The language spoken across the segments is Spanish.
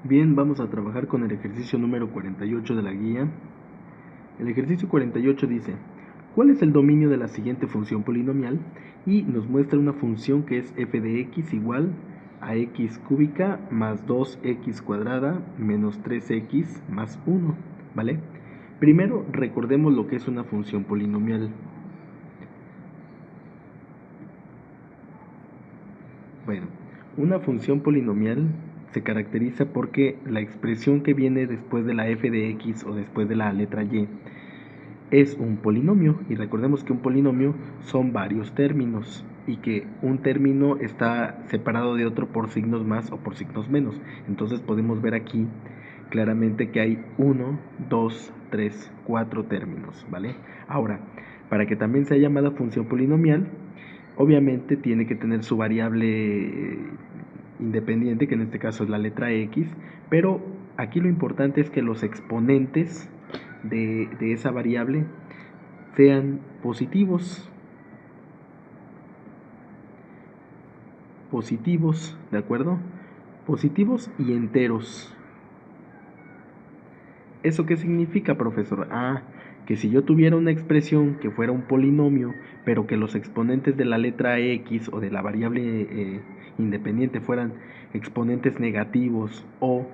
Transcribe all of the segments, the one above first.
Bien, vamos a trabajar con el ejercicio número 48 de la guía. El ejercicio 48 dice, ¿cuál es el dominio de la siguiente función polinomial? Y nos muestra una función que es f de x igual a x cúbica más 2x cuadrada menos 3x más 1, ¿vale? Primero, recordemos lo que es una función polinomial. Bueno, una función polinomial se caracteriza porque la expresión que viene después de la f de x o después de la letra y es un polinomio, y recordemos que un polinomio son varios términos y que un término está separado de otro por signos más o por signos menos. Entonces podemos ver aquí claramente que hay 1, 2, 3, 4 términos, ¿vale? Ahora, para que también sea llamada función polinomial, obviamente tiene que tener su variable independiente, que en este caso es la letra x, pero aquí lo importante es que los exponentes de esa variable sean positivos, ¿de acuerdo? Positivos y enteros. ¿Eso qué significa, profesor? Que si yo tuviera una expresión que fuera un polinomio, pero que los exponentes de la letra x o de la variable independiente fueran exponentes negativos o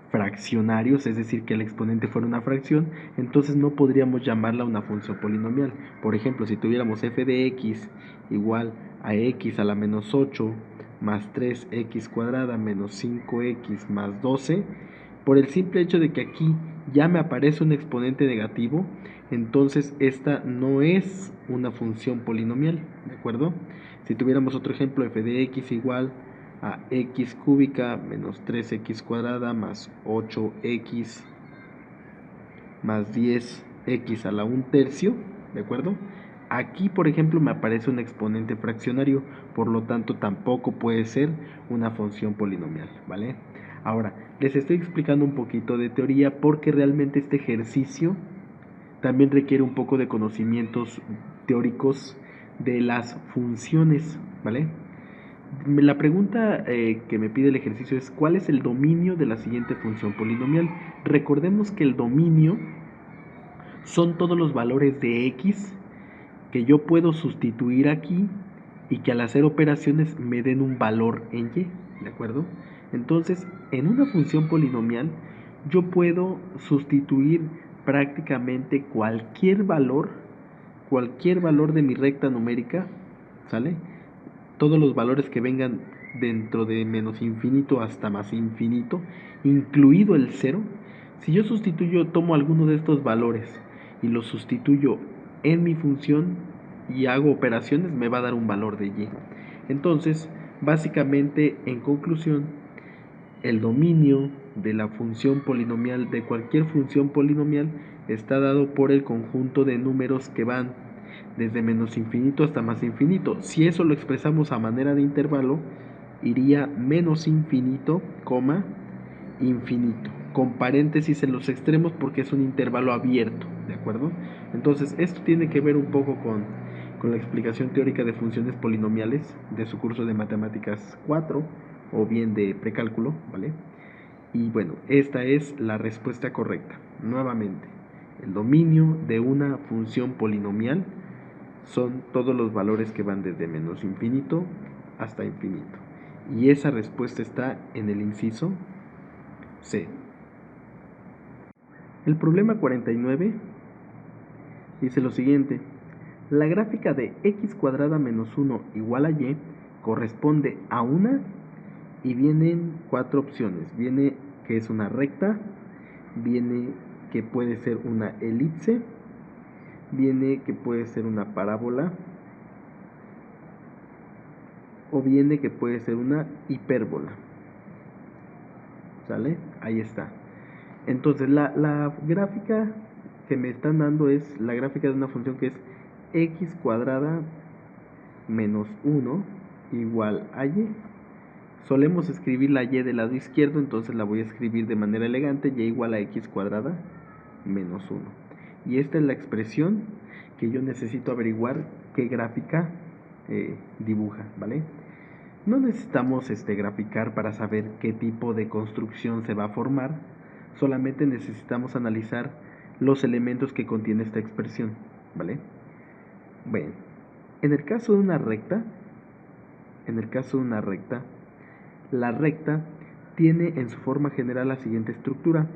fraccionarios, es decir, que el exponente fuera una fracción, entonces no podríamos llamarla una función polinomial. Por ejemplo, si tuviéramos f de x igual a x a la menos 8 más 3x cuadrada menos 5x más 12, por el simple hecho de que aquí ya me aparece un exponente negativo, entonces esta no es una función polinomial, ¿de acuerdo? Si tuviéramos otro ejemplo, f de x igual a x cúbica menos 3x cuadrada más 8x más 10x a la 1/3, ¿de acuerdo? Aquí, por ejemplo, me aparece un exponente fraccionario, por lo tanto tampoco puede ser una función polinomial, ¿vale? Ahora, les estoy explicando un poquito de teoría porque realmente este ejercicio también requiere un poco de conocimientos teóricos de las funciones, ¿vale? La pregunta que me pide el ejercicio es ¿cuál es el dominio de la siguiente función polinomial? Recordemos que el dominio son todos los valores de x que yo puedo sustituir aquí y que al hacer operaciones me den un valor en y, ¿de acuerdo? Entonces, en una función polinomial yo puedo sustituir prácticamente cualquier valor de mi recta numérica, ¿sale? Todos los valores que vengan dentro de menos infinito hasta más infinito, incluido el cero. Si yo tomo alguno de estos valores y los sustituyo en mi función y hago operaciones, me va a dar un valor de y. Entonces, básicamente, en conclusión, el dominio de la función polinomial, de cualquier función polinomial, está dado por el conjunto de números que van desde menos infinito hasta más infinito. Si eso lo expresamos a manera de intervalo, iría menos infinito, coma, infinito, con paréntesis en los extremos porque es un intervalo abierto, ¿de acuerdo? Entonces, esto tiene que ver un poco con la explicación teórica de funciones polinomiales de su curso de matemáticas 4 o bien de precálculo, ¿vale? Y bueno, esta es la respuesta correcta. Nuevamente, el dominio de una función polinomial son todos los valores que van desde menos infinito hasta infinito. Y esa respuesta está en el inciso C. El problema 49 dice lo siguiente. La gráfica de x cuadrada menos 1 igual a y corresponde a una y vienen 4 opciones. Viene que es una recta, viene que puede ser una elipse, viene que puede ser una parábola o viene que puede ser una hipérbola. ¿Sale? Ahí está. Entonces la gráfica que me están dando es la gráfica de una función que es x cuadrada menos 1 igual a y. Solemos escribir la y del lado izquierdo, entonces la voy a escribir de manera elegante, y igual a x cuadrada menos 1. Y esta es la expresión que yo necesito averiguar qué gráfica dibuja, ¿vale? No necesitamos graficar para saber qué tipo de construcción se va a formar, solamente necesitamos analizar los elementos que contiene esta expresión, ¿vale? Bueno, en el caso de una recta, la recta tiene en su forma general la siguiente estructura: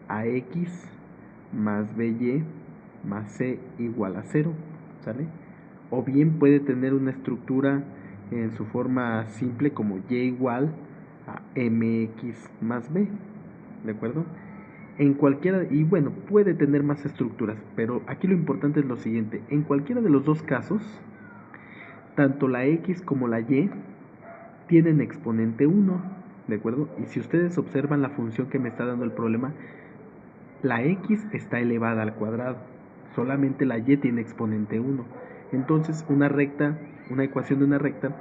ax más by más c igual a 0, ¿sale? O bien puede tener una estructura en su forma simple como y igual a mx más b, ¿de acuerdo? En cualquiera, y bueno, puede tener más estructuras, pero aquí lo importante es lo siguiente: en cualquiera de los dos casos, tanto la x como la y tienen exponente 1, ¿de acuerdo? Y si ustedes observan la función que me está dando el problema, la x está elevada al cuadrado, solamente la y tiene exponente 1. Entonces, una ecuación de una recta,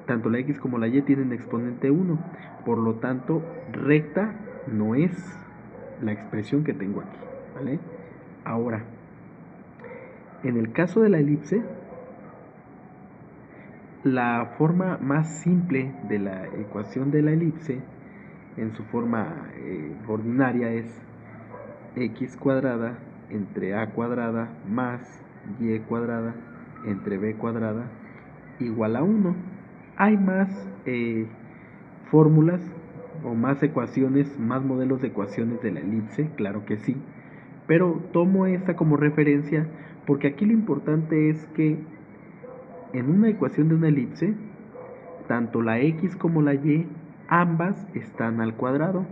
tanto la x como la y tienen exponente 1. Por lo tanto, recta no es la expresión que tengo aquí, ¿vale? Ahora, en el caso de la elipse, la forma más simple de la ecuación de la elipse, en su forma ordinaria, es x cuadrada entre a cuadrada más y cuadrada entre b cuadrada igual a 1. Hay más fórmulas o más ecuaciones, más modelos de ecuaciones de la elipse, claro que sí, pero tomo esta como referencia porque aquí lo importante es que en una ecuación de una elipse, tanto la x como la y, ambas están al cuadrado.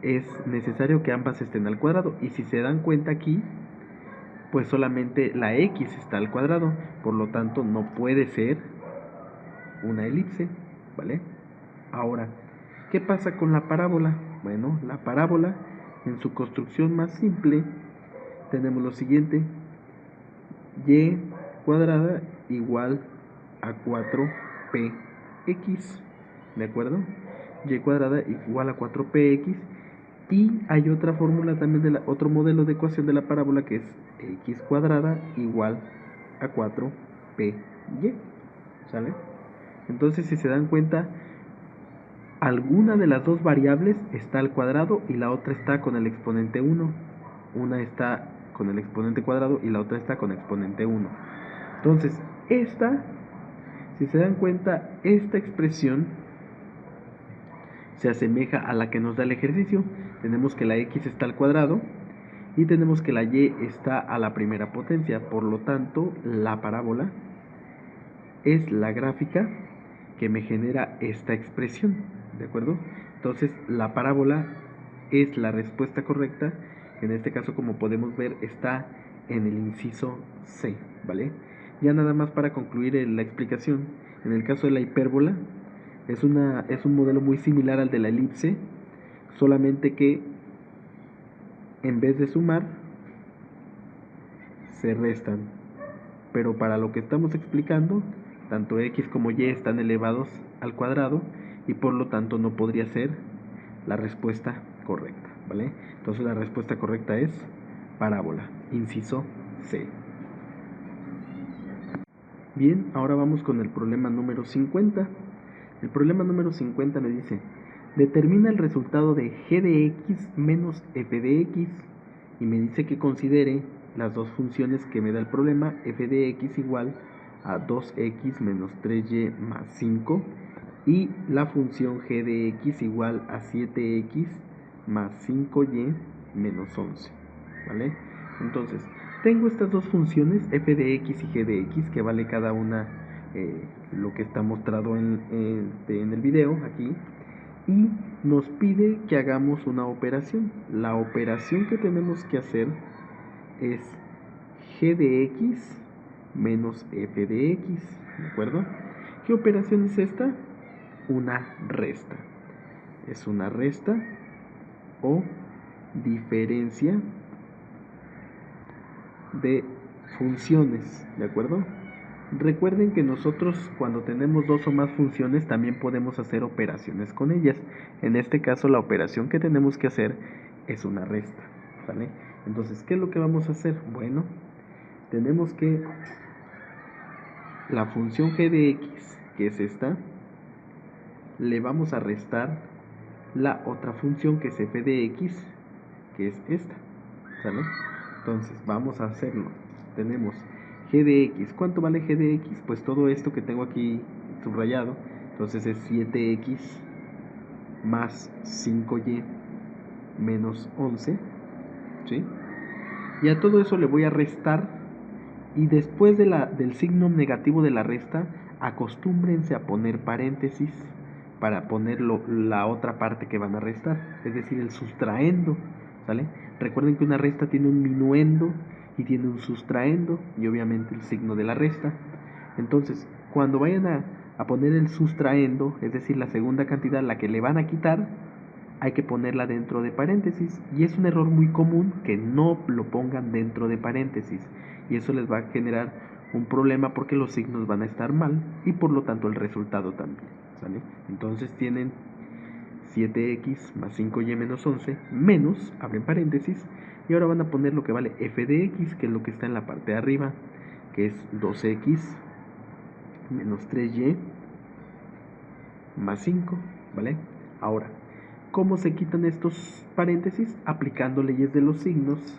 Es necesario que ambas estén al cuadrado, y si se dan cuenta aquí, pues solamente la x está al cuadrado, por lo tanto no puede ser una elipse, ¿vale? Ahora, ¿qué pasa con la parábola? Bueno, la parábola, en su construcción más simple, tenemos lo siguiente: y cuadrada igual a 4px, ¿de acuerdo? Y cuadrada igual a 4px. Y hay otra fórmula también, otro modelo de ecuación de la parábola, que es x cuadrada igual a 4py, ¿sale? Entonces, si se dan cuenta, alguna de las dos variables está al cuadrado y la otra está con el exponente 1. Una está con el exponente cuadrado y la otra está con exponente 1. Entonces, si se dan cuenta, esta expresión se asemeja a la que nos da el ejercicio. Tenemos que la x está al cuadrado y tenemos que la y está a la primera potencia. Por lo tanto, la parábola es la gráfica que me genera esta expresión, ¿de acuerdo? Entonces, la parábola es la respuesta correcta. En este caso, como podemos ver, está en el inciso C, ¿vale? Ya nada más para concluir la explicación, en el caso de la hipérbola, es un modelo muy similar al de la elipse, solamente que en vez de sumar, se restan. Pero para lo que estamos explicando, tanto x como y están elevados al cuadrado y por lo tanto no podría ser la respuesta correcta, ¿vale? Entonces la respuesta correcta es parábola, inciso C. Bien, ahora vamos con el problema número 50. El problema número 50 me dice: determina el resultado de g de x menos f de x, y me dice que considere las dos funciones que me da el problema: f de x igual a 2x menos 3y más 5 y la función g de x igual a 7x más 5y menos 11, ¿vale? Entonces, tengo estas dos funciones, f de x y g de x, que vale cada una lo que está mostrado en el video aquí, y nos pide que hagamos una operación. La operación que tenemos que hacer es g de x menos f de x, ¿de acuerdo? ¿Qué operación es esta? Una resta. Es una resta o diferencia de funciones, ¿de acuerdo? Recuerden que nosotros, cuando tenemos dos o más funciones, también podemos hacer operaciones con ellas. En este caso, la operación que tenemos que hacer es una resta, ¿vale? Entonces, ¿qué es lo que vamos a hacer? Bueno, tenemos que la función g de x que es esta, le vamos a restar la otra función que es f de x, que es esta, ¿sale? Entonces vamos a hacerlo. Tenemos g de x. ¿Cuánto vale g de x? Pues todo esto que tengo aquí subrayado. Entonces es 7x más 5y menos 11, ¿sí? Y a todo eso le voy a restar, y después del signo negativo de la resta, acostúmbrense a poner paréntesis para poner la otra parte que van a restar, es decir, el sustraendo, ¿sale? Recuerden que una resta tiene un minuendo y tiene un sustraendo y obviamente el signo de la resta. Entonces, cuando vayan a poner el sustraendo, es decir, la segunda cantidad, la que le van a quitar, hay que ponerla dentro de paréntesis, y es un error muy común que no lo pongan dentro de paréntesis, y eso les va a generar un problema porque los signos van a estar mal y por lo tanto el resultado también, ¿sale? Entonces tienen 7x más 5y menos 11 menos, abren paréntesis, y ahora van a poner lo que vale f de x, que es lo que está en la parte de arriba, que es 2x menos 3y más 5, ¿vale? Ahora, ¿cómo se quitan estos paréntesis? Aplicando leyes de los signos,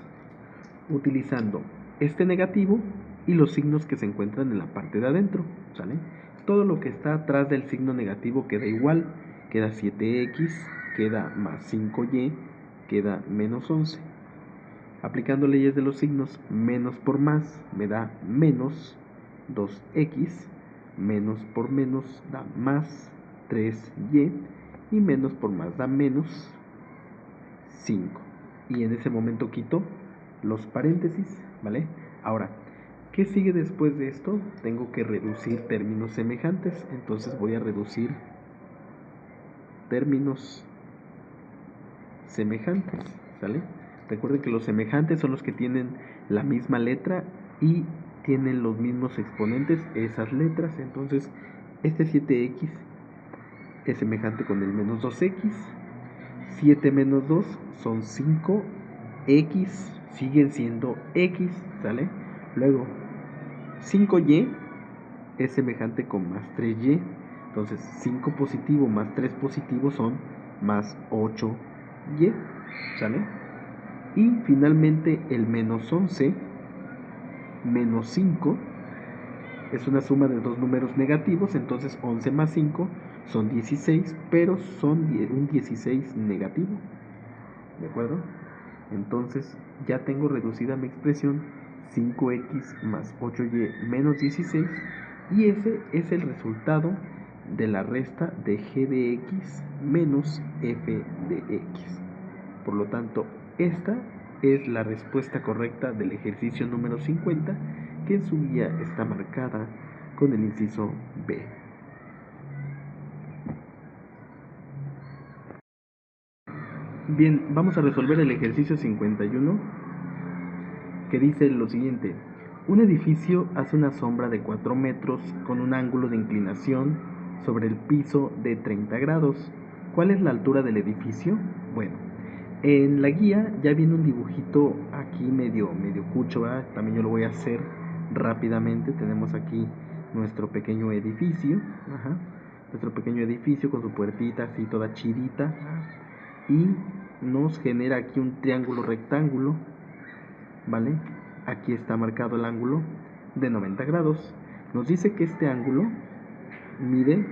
utilizando este negativo y los signos que se encuentran en la parte de adentro, ¿sale? Todo lo que está atrás del signo negativo queda igual, queda 7x, queda más 5y, queda menos 11. Aplicando leyes de los signos, menos por más me da menos 2x, menos por menos da más 3y, y menos por más da menos 5. Y en ese momento quito los paréntesis, ¿vale? Ahora, ¿qué sigue después de esto? Tengo que reducir términos semejantes, entonces voy a reducir términos semejantes, ¿sale? Recuerden que los semejantes son los que tienen la misma letra y tienen los mismos exponentes, esas letras. Entonces, este 7x es semejante con el menos 2x. 7 menos 2 son 5x, siguen siendo x, ¿sale? Luego, 5y es semejante con más 3y. Entonces, 5 positivo más 3 positivo son más 8y, ¿sale? Y finalmente el menos 11 menos 5 es una suma de dos números negativos, entonces 11 más 5 son 16, pero son un 16 negativo, ¿de acuerdo? Entonces ya tengo reducida mi expresión 5x más 8y menos 16, y ese es el resultado de la resta de g de x menos f de x. Por lo tanto, esta es la respuesta correcta del ejercicio número 50, que en su guía está marcada con el inciso B. Bien, vamos a resolver el ejercicio 51, que dice lo siguiente. Un edificio hace una sombra de 4 metros con un ángulo de inclinación sobre el piso de 30 grados. ¿Cuál es la altura del edificio? Bueno, en la guía ya viene un dibujito aquí medio cucho, ¿verdad? También yo lo voy a hacer rápidamente. Tenemos aquí nuestro pequeño edificio, nuestro pequeño edificio con su puertita así toda chidita, y nos genera aquí un triángulo rectángulo, ¿vale? Aquí está marcado el ángulo de 90 grados. Nos dice que este ángulo mide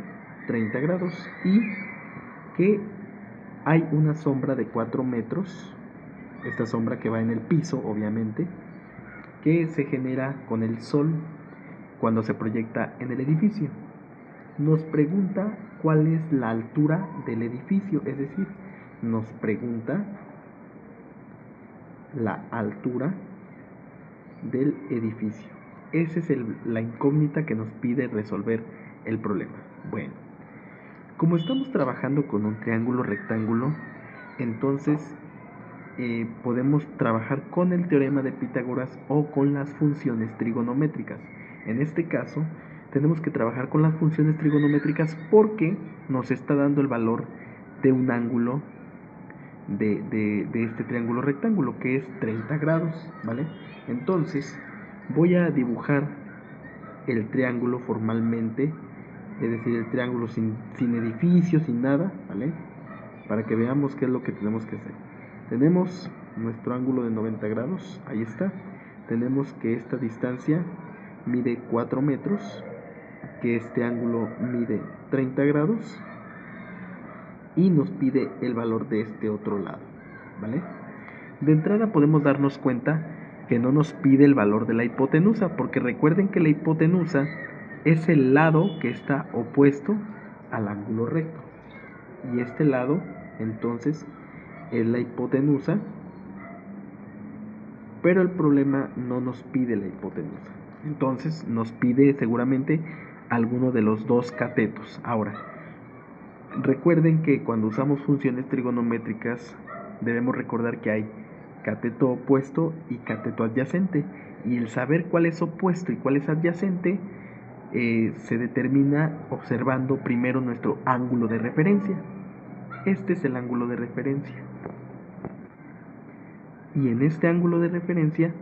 30 grados y que hay una sombra de 4 metros, esta sombra que va en el piso, obviamente, que se genera con el sol cuando se proyecta en el edificio. Nos pregunta cuál es la altura del edificio, es decir, nos pregunta la altura del edificio. Esa es la incógnita que nos pide resolver el problema. Bueno, como estamos trabajando con un triángulo rectángulo, entonces podemos trabajar con el teorema de Pitágoras o con las funciones trigonométricas. En este caso, tenemos que trabajar con las funciones trigonométricas porque nos está dando el valor de un ángulo de este triángulo rectángulo, que es 30 grados, ¿vale? Entonces, voy a dibujar el triángulo formalmente es decir, el triángulo sin edificio, sin nada, ¿vale? Para que veamos qué es lo que tenemos que hacer. Tenemos nuestro ángulo de 90 grados, ahí está. Tenemos que esta distancia mide 4 metros, que este ángulo mide 30 grados y nos pide el valor de este otro lado, ¿vale? De entrada podemos darnos cuenta que no nos pide el valor de la hipotenusa, porque recuerden que la hipotenusa es el lado que está opuesto al ángulo recto. Y este lado, entonces, es la hipotenusa, pero el problema no nos pide la hipotenusa. Entonces, nos pide seguramente alguno de los dos catetos. Ahora, recuerden que cuando usamos funciones trigonométricas, debemos recordar que hay cateto opuesto y cateto adyacente. Y el saber cuál es opuesto y cuál es adyacente se determina observando primero nuestro ángulo de referencia. Este es el ángulo de referencia. Y en este ángulo de referencia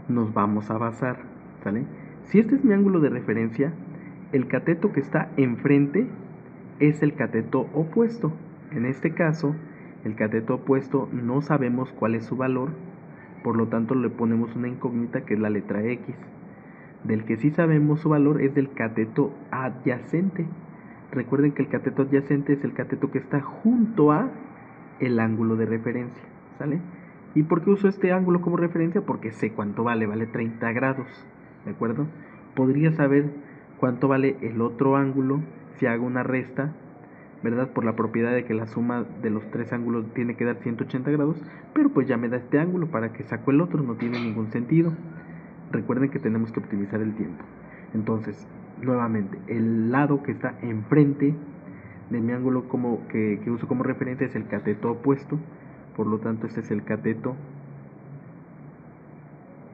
nos vamos a basar, ¿sale? Si este es mi ángulo de referencia, el cateto que está enfrente es el cateto opuesto. En este caso, el cateto opuesto no sabemos cuál es su valor, por lo tanto le ponemos una incógnita que es la letra X. Del que sí sabemos su valor es del cateto adyacente. Recuerden que el cateto adyacente es el cateto que está junto a el ángulo de referencia, ¿sale? ¿Y por qué uso este ángulo como referencia? Porque sé cuánto vale, vale 30 grados, ¿de acuerdo? Podría saber cuánto vale el otro ángulo si hago una resta, ¿verdad? Por la propiedad de que la suma de los tres ángulos tiene que dar 180 grados, pero pues ya me da este ángulo, para que saco el otro, no tiene ningún sentido. Recuerden que tenemos que optimizar el tiempo. Entonces, nuevamente, el lado que está enfrente de mi ángulo que uso como referencia es el cateto opuesto. Por lo tanto, este es el cateto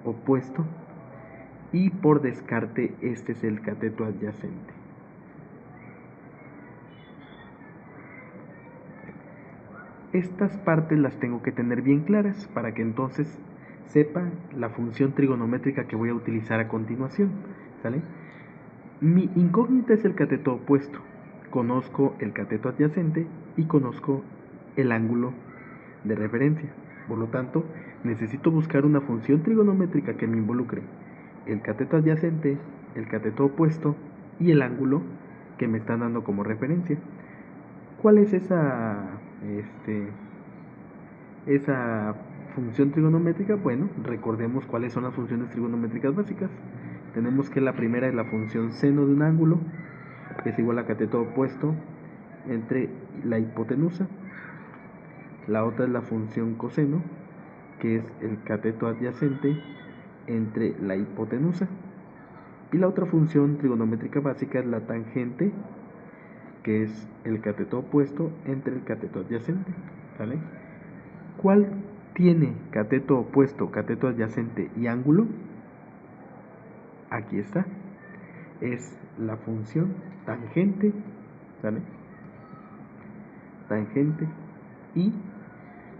opuesto. Y por descarte, este es el cateto adyacente. Estas partes las tengo que tener bien claras para que entonces sepa la función trigonométrica que voy a utilizar a continuación, ¿sale? Mi incógnita es el cateto opuesto. Conozco el cateto adyacente y conozco el ángulo de referencia. Por lo tanto, necesito buscar una función trigonométrica que me involucre el cateto adyacente, el cateto opuesto y el ángulo que me están dando como referencia. ¿Cuál es esa función trigonométrica? Bueno, recordemos cuáles son las funciones trigonométricas básicas. Tenemos que la primera es la función seno de un ángulo, que es igual a cateto opuesto entre la hipotenusa. La otra es la función coseno, que es el cateto adyacente entre la hipotenusa. Y la otra función trigonométrica básica es la tangente, que es el cateto opuesto entre el cateto adyacente, ¿vale? ¿Cuál tiene cateto opuesto, cateto adyacente y ángulo? Aquí está. Es la función tangente, ¿vale? Tangente. Y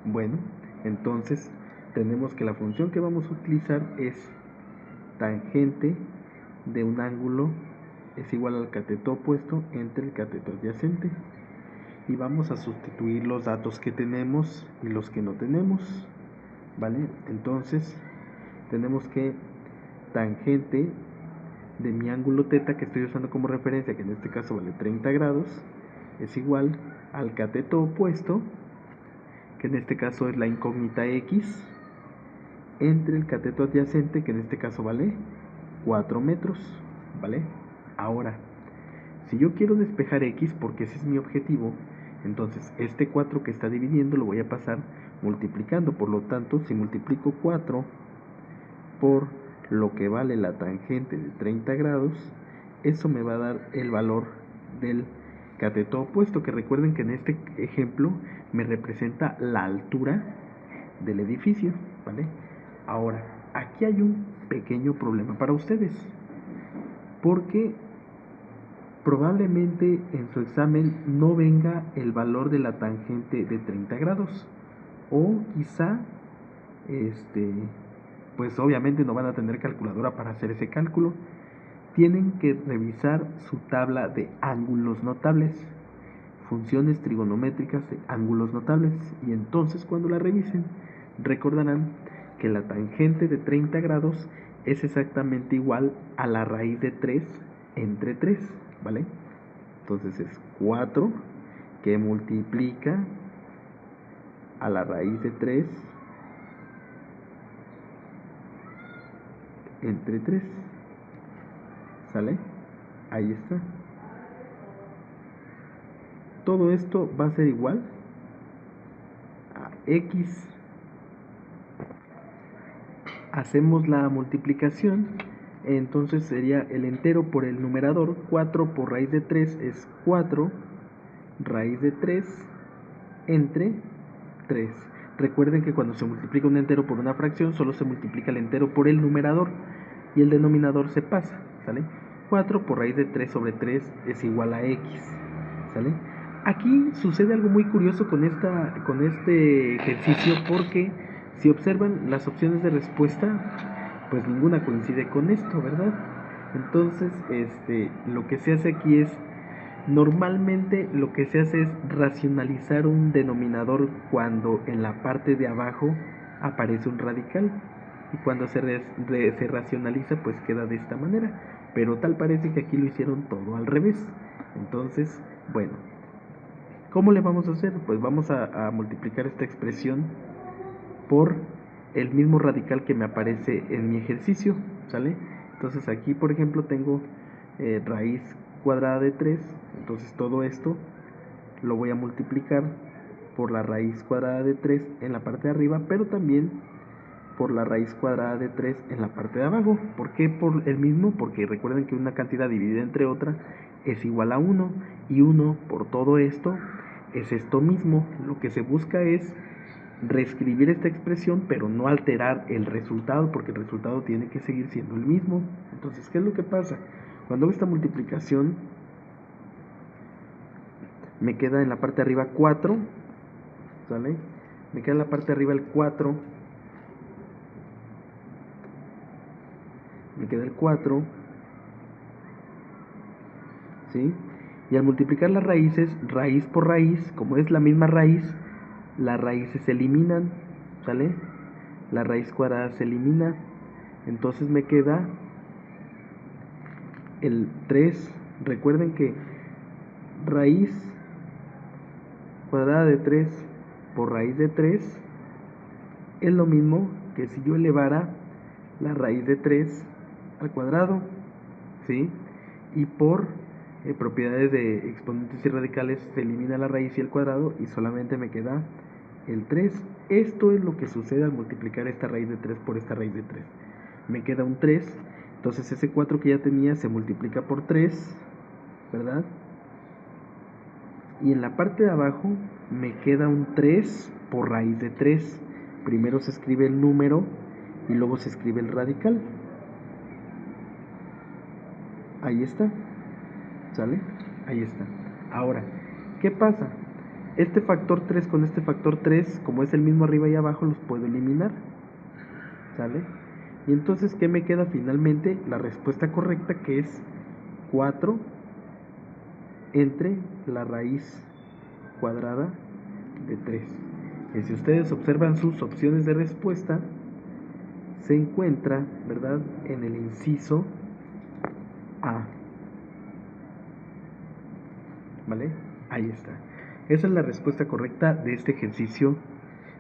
bueno, entonces tenemos que la función que vamos a utilizar es tangente de un ángulo es igual al cateto opuesto entre el cateto adyacente. Y vamos a sustituir los datos que tenemos y los que no tenemos, ¿vale? Entonces tenemos que tangente de mi ángulo θ que estoy usando como referencia, que en este caso vale 30 grados, es igual al cateto opuesto, que en este caso es la incógnita X, entre el cateto adyacente, que en este caso vale 4 metros, ¿vale? Ahora, si yo quiero despejar X, porque ese es mi objetivo, entonces este 4 que está dividiendo lo voy a pasar multiplicando. Por lo tanto, si multiplico 4 por lo que vale la tangente de 30 grados, eso me va a dar el valor del cateto opuesto, que recuerden que en este ejemplo me representa la altura del edificio, ¿vale? Ahora, aquí hay un pequeño problema para ustedes, porque probablemente en su examen no venga el valor de la tangente de 30 grados, o quizá pues obviamente no van a tener calculadora para hacer ese cálculo. tienen que revisar su tabla de ángulos notables, funciones trigonométricas de ángulos notables, y entonces cuando la revisen recordarán que la tangente de 30 grados es exactamente igual a la raíz de 3 entre 3, ¿vale? Entonces es 4 que multiplica a la raíz de 3 entre 3, ¿sale? Ahí está. Todo esto va a ser igual a x. Hacemos la multiplicación, entonces sería el entero por el numerador. 4 por raíz de 3 es 4 raíz de 3 entre 3. Recuerden que cuando se multiplica un entero por una fracción, solo se multiplica el entero por el numerador y el denominador se pasa, ¿sale? 4 por raíz de 3 sobre 3 es igual a x, ¿sale? Aquí sucede algo muy curioso con este ejercicio, porque si observan las opciones de respuesta, pues ninguna coincide con esto, ¿verdad? Entonces, lo que se hace aquí es, normalmente lo que se hace es racionalizar un denominador cuando en la parte de abajo aparece un radical, y cuando se racionaliza pues queda de esta manera, pero tal parece que aquí lo hicieron todo al revés. Entonces, bueno, ¿cómo le vamos a hacer? Pues vamos a multiplicar esta expresión por el mismo radical que me aparece en mi ejercicio, ¿sale? Entonces aquí, por ejemplo, tengo raíz cuadrada de 3, entonces todo esto lo voy a multiplicar por la raíz cuadrada de 3 en la parte de arriba, pero también por la raíz cuadrada de 3 en la parte de abajo. ¿Por qué por el mismo? Porque recuerden que una cantidad dividida entre otra es igual a 1, y 1 por todo esto es esto mismo. Lo que se busca es reescribir esta expresión, pero no alterar el resultado, porque el resultado tiene que seguir siendo el mismo. Entonces, ¿qué es lo que pasa? Cuando hago esta multiplicación, me queda en la parte de arriba 4, ¿sale? Me queda en la parte de arriba el 4, me queda el 4, ¿sí? Y al multiplicar las raíces, raíz por raíz, como es la misma raíz, las raíces se eliminan, ¿sale? La raíz cuadrada se elimina, entonces me queda el 3. Recuerden que raíz cuadrada de 3 por raíz de 3 es lo mismo que si yo elevara la raíz de 3 al cuadrado, ¿sí? Y por propiedades de exponentes y radicales se elimina la raíz y el cuadrado y solamente me queda el 3. Esto es lo que sucede al multiplicar esta raíz de 3 por esta raíz de 3. Me queda un 3, entonces ese 4 que ya tenía se multiplica por 3, ¿verdad? Y en la parte de abajo me queda un 3 por raíz de 3. Primero se escribe el número y luego se escribe el radical. Ahí está, ¿sale? Ahí está. Ahora, ¿qué pasa? Este factor 3 con este factor 3, como es el mismo arriba y abajo, los puedo eliminar, ¿sale? Y entonces, ¿qué me queda finalmente? La respuesta correcta, que es 4 entre la raíz cuadrada de 3. Y si ustedes observan sus opciones de respuesta, se encuentra, ¿verdad?, en el inciso A. ¿Vale? Ahí está. Esa es la respuesta correcta de este ejercicio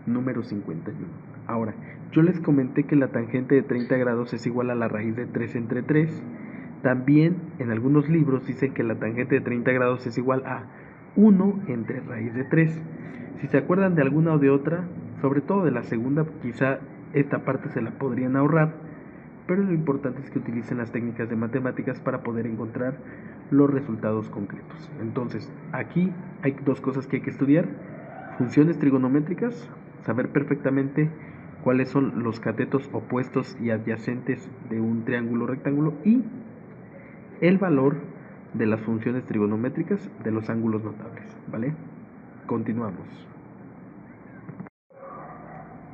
número 51. Ahora, yo les comenté que la tangente de 30 grados es igual a la raíz de 3 entre 3. También en algunos libros dicen que la tangente de 30 grados es igual a 1 entre raíz de 3. Si se acuerdan de alguna o de otra, sobre todo de la segunda, quizá esta parte se la podrían ahorrar, pero lo importante es que utilicen las técnicas de matemáticas para poder encontrar los resultados concretos. Entonces, aquí hay dos cosas que hay que estudiar: funciones trigonométricas, saber perfectamente cuáles son los catetos opuestos y adyacentes de un triángulo rectángulo, y el valor de las funciones trigonométricas de los ángulos notables, ¿vale? Continuamos.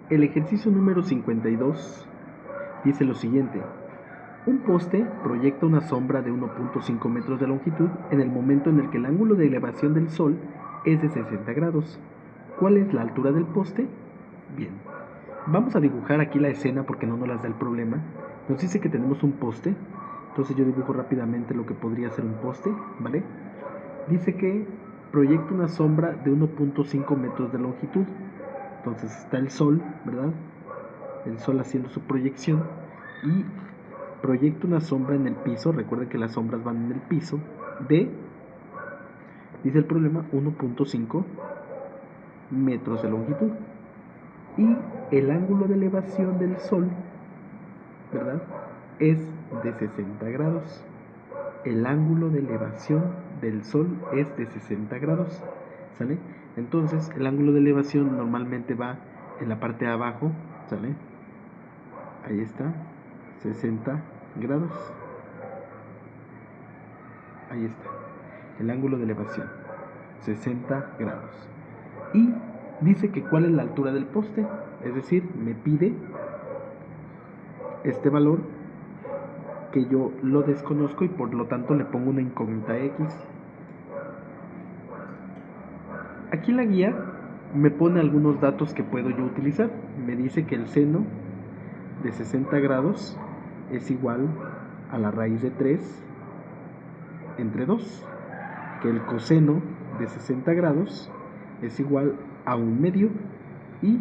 El ejercicio número 52 dice lo siguiente: Un poste proyecta una sombra de 1.5 metros de longitud en el momento en el que el ángulo de elevación del Sol es de 60 grados. ¿Cuál es la altura del poste? Bien, vamos a dibujar aquí la escena porque no nos las da el problema. Nos dice que tenemos un poste, entonces yo dibujo rápidamente lo que podría ser un poste, ¿vale? Dice que proyecta una sombra de 1.5 metros de longitud. Entonces está el Sol, ¿verdad? El Sol haciendo su proyección y proyecta una sombra en el piso. Recuerden que las sombras van en el piso de, dice el problema, 1.5 metros de longitud. Y el ángulo de elevación del Sol, ¿verdad?, es de 60 grados. El ángulo de elevación del Sol es de 60 grados, ¿sale? Entonces el ángulo de elevación normalmente va en la parte de abajo, ¿sale? Ahí está, 60 grados. Ahí está, el ángulo de elevación, 60 grados. Y dice que cuál es la altura del poste, es decir, me pide este valor que yo lo desconozco y por lo tanto le pongo una incógnita X. Aquí la guía me pone algunos datos que puedo yo utilizar. Me dice que el seno de 60 grados es igual a la raíz de 3 entre 2, que el coseno de 60 grados es igual a 1/2 y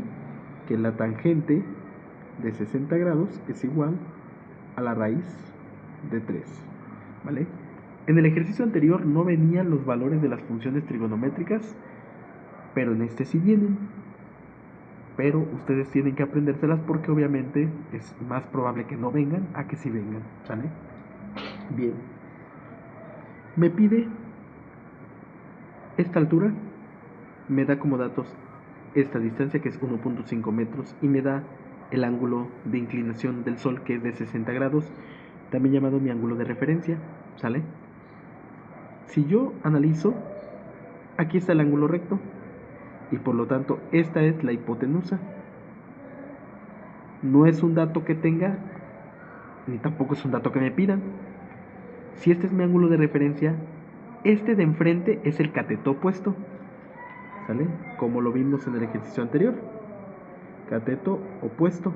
que la tangente de 60 grados es igual a la raíz de 3, ¿vale? En el ejercicio anterior no venían los valores de las funciones trigonométricas, pero en este sí vienen. Pero ustedes tienen que aprendérselas porque obviamente es más probable que no vengan a que sí vengan, ¿sale? Bien. Me pide esta altura, me da como datos esta distancia que es 1.5 metros y me da el ángulo de inclinación del Sol que es de 60 grados, también llamado mi ángulo de referencia, ¿sale? Si yo analizo, aquí está el ángulo recto y por lo tanto esta es la hipotenusa. No es un dato que tenga, ni tampoco es un dato que me pidan. Si este es mi ángulo de referencia, este de enfrente es el cateto opuesto, ¿sale? Como lo vimos en el ejercicio anterior, cateto opuesto,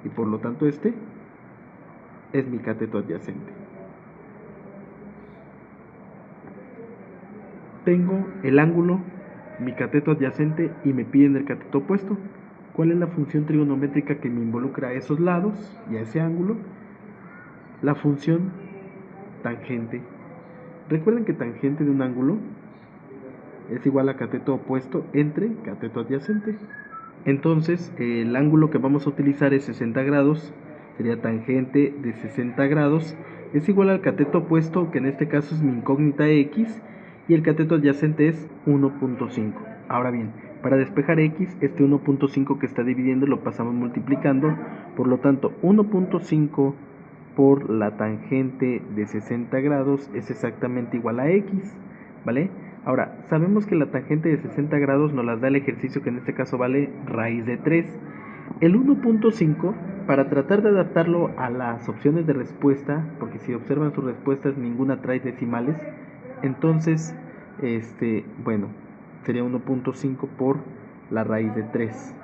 y por lo tanto este es mi cateto adyacente. Tengo el ángulo, mi cateto adyacente y me piden el cateto opuesto. ¿Cuál es la función trigonométrica que me involucra a esos lados y a ese ángulo? La función tangente. Recuerden que tangente de un ángulo es igual a cateto opuesto entre cateto adyacente. Entonces el ángulo que vamos a utilizar es 60 grados, sería tangente de 60 grados, es igual al cateto opuesto, que en este caso es mi incógnita X, y el cateto adyacente es 1.5. Ahora bien, para despejar X, este 1.5 que está dividiendo lo pasamos multiplicando, por lo tanto 1.5 por la tangente de 60 grados es exactamente igual a X, ¿vale? Ahora, sabemos que la tangente de 60 grados nos las da el ejercicio que en este caso vale raíz de 3. El 1.5, para tratar de adaptarlo a las opciones de respuesta, porque si observan sus respuestas ninguna trae decimales, entonces, bueno, sería 1.5 por la raíz de 3.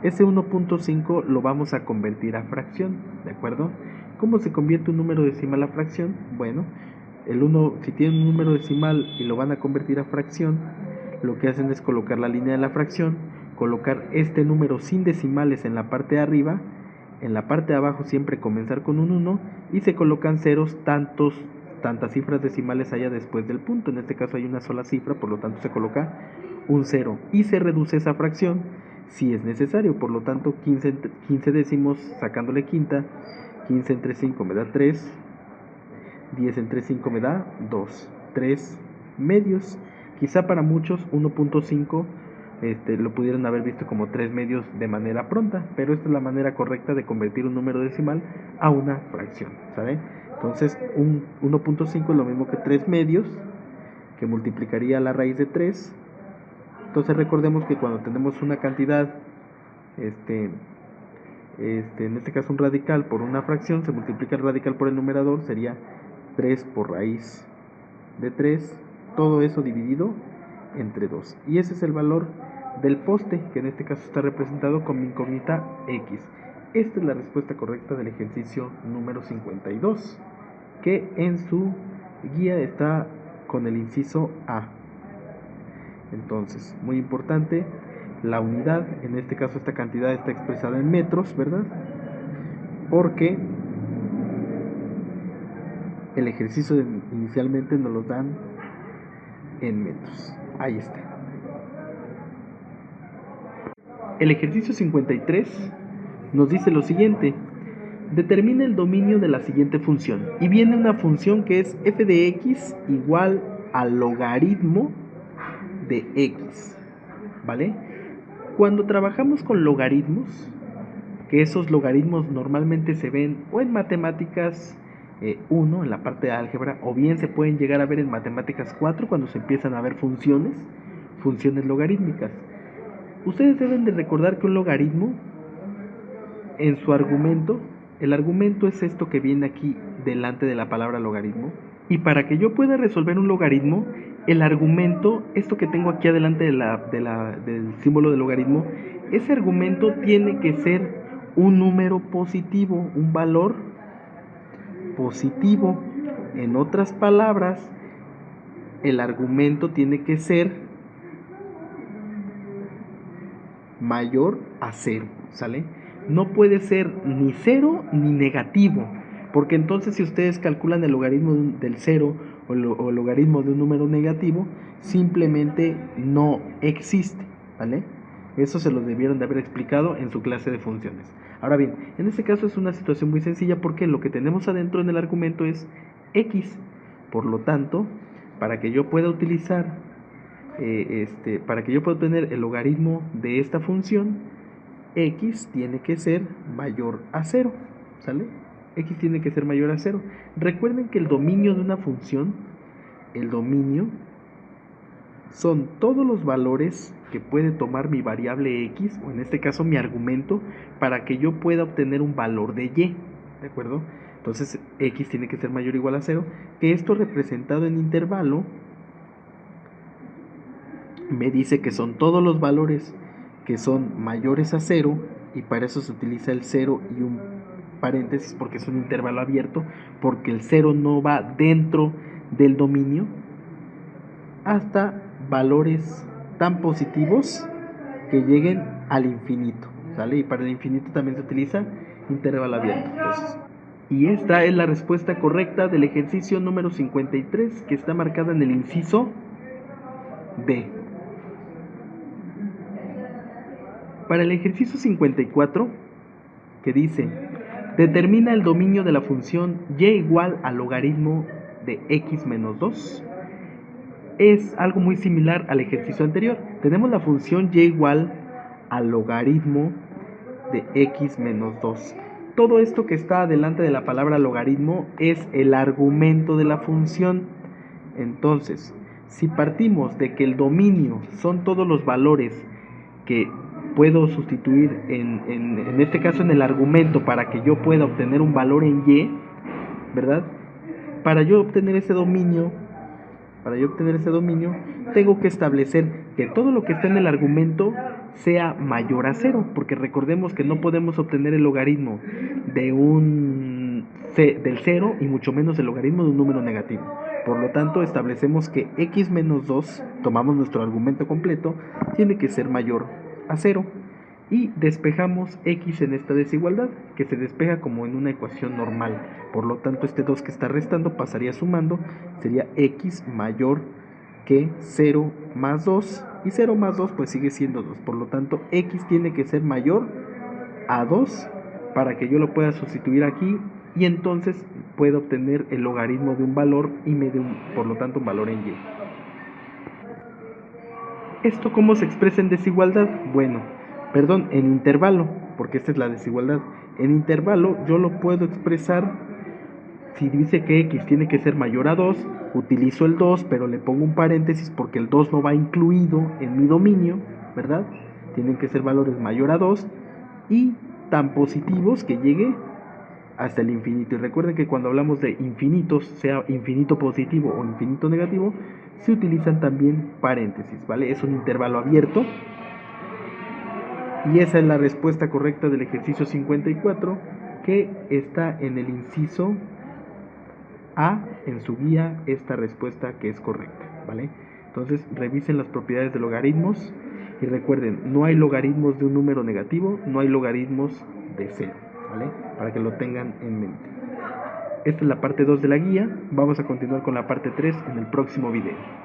Ese 1.5 lo vamos a convertir a fracción, ¿de acuerdo? ¿Cómo se convierte un número decimal a fracción? Bueno, el 1, si tienen un número decimal y lo van a convertir a fracción, lo que hacen es colocar la línea de la fracción, colocar este número sin decimales en la parte de arriba, en la parte de abajo siempre comenzar con un 1 y se colocan ceros tantas cifras decimales haya después del punto. En este caso hay una sola cifra, por lo tanto se coloca un 0 y se reduce esa fracción si es necesario. Por lo tanto 15 décimos sacándole quinta, 15 entre 5 me da 3, 10 entre 5 me da 2, 3 medios. Quizá para muchos 1.5 lo pudieran haber visto como 3 medios de manera pronta, pero esta es la manera correcta de convertir un número decimal a una fracción, ¿sabe? Entonces 1.5 es lo mismo que 3 medios, que multiplicaría la raíz de 3. Entonces recordemos que cuando tenemos una cantidad en este caso un radical por una fracción, se multiplica el radical por el numerador, sería 3 por raíz de 3, todo eso dividido entre 2. Y ese es el valor del poste, que en este caso está representado con mi incógnita x. Esta es la respuesta correcta del ejercicio número 52, que en su guía está con el inciso A. Entonces, muy importante, la unidad, en este caso esta cantidad está expresada en metros, ¿verdad? Porque el ejercicio inicialmente nos lo dan en metros. Ahí está. El ejercicio 53 nos dice lo siguiente: determina el dominio de la siguiente función. Y viene una función que es f de x igual al logaritmo de x, ¿vale? Cuando trabajamos con logaritmos, que esos logaritmos normalmente se ven o en matemáticas 1, en la parte de álgebra, o bien se pueden llegar a ver en matemáticas 4 cuando se empiezan a ver funciones logarítmicas. Ustedes deben de recordar que un logaritmo, en su argumento, el argumento es esto que viene aquí delante de la palabra logaritmo. Y para que yo pueda resolver un logaritmo, el argumento, esto que tengo aquí adelante del símbolo de logaritmo, ese argumento tiene que ser un número positivo, un valor positivo. En otras palabras, el argumento tiene que ser mayor a 0, ¿sale? No puede ser ni 0 ni negativo, porque entonces si ustedes calculan el logaritmo del 0 o el logaritmo de un número negativo, simplemente no existe, ¿vale? Eso se lo debieron de haber explicado en su clase de funciones. Ahora bien, en este caso es una situación muy sencilla porque lo que tenemos adentro en el argumento es x. Por lo tanto, para que yo pueda utilizar para que yo pueda obtener el logaritmo de esta función, x tiene que ser mayor a 0, ¿sale? X tiene que ser mayor a 0. Recuerden que el dominio de una función, el dominio, son todos los valores que puede tomar mi variable x, o en este caso mi argumento, para que yo pueda obtener un valor de y, ¿de acuerdo? Entonces x tiene que ser mayor o igual a 0, que esto representado en intervalo me dice que son todos los valores que son mayores a 0, y para eso se utiliza el 0 y un paréntesis porque es un intervalo abierto, porque el 0 no va dentro del dominio, hasta valores tan positivos que lleguen al infinito, ¿sale? Y para el infinito también se utiliza intervalo abierto. Entonces, y esta es la respuesta correcta del ejercicio número 53, que está marcada en el inciso B. Para el ejercicio 54, que dice, determina el dominio de la función y igual al logaritmo de x menos 2, es algo muy similar al ejercicio anterior. Tenemos la función y igual al logaritmo de x menos 2. Todo esto que está delante de la palabra logaritmo es el argumento de la función. Entonces, si partimos de que el dominio son todos los valores que puedo sustituir en este caso en el argumento para que yo pueda obtener un valor en y, ¿verdad? Para yo obtener ese dominio, tengo que establecer que todo lo que está en el argumento sea mayor a 0, porque recordemos que no podemos obtener el logaritmo del 0 y mucho menos el logaritmo de un número negativo. Por lo tanto, establecemos que x menos 2, tomamos nuestro argumento completo, tiene que ser mayor a 0. Y despejamos x en esta desigualdad, que se despeja como en una ecuación normal. Por lo tanto, este 2 que está restando pasaría sumando, sería x mayor que 0 más 2, y 0 más 2 pues sigue siendo 2. Por lo tanto, x tiene que ser mayor a 2 para que yo lo pueda sustituir aquí, y entonces puedo obtener el logaritmo de un valor y me dé por lo tanto un valor en y. ¿Esto cómo se expresa en desigualdad? En intervalo, porque esta es la desigualdad. En intervalo yo lo puedo expresar, si dice que x tiene que ser mayor a 2, utilizo el 2, pero le pongo un paréntesis porque el 2 no va incluido en mi dominio, ¿verdad? Tienen que ser valores mayor a 2, y tan positivos que llegue hasta el infinito. Y recuerden que cuando hablamos de infinitos, sea infinito positivo o infinito negativo, se utilizan también paréntesis, ¿vale? Es un intervalo abierto. Y esa es la respuesta correcta del ejercicio 54, que está en el inciso A en su guía, esta respuesta que es correcta, ¿vale? Entonces revisen las propiedades de logaritmos y recuerden, no hay logaritmos de un número negativo, no hay logaritmos de cero, ¿vale? Para que lo tengan en mente. Esta es la parte 2 de la guía, vamos a continuar con la parte 3 en el próximo video.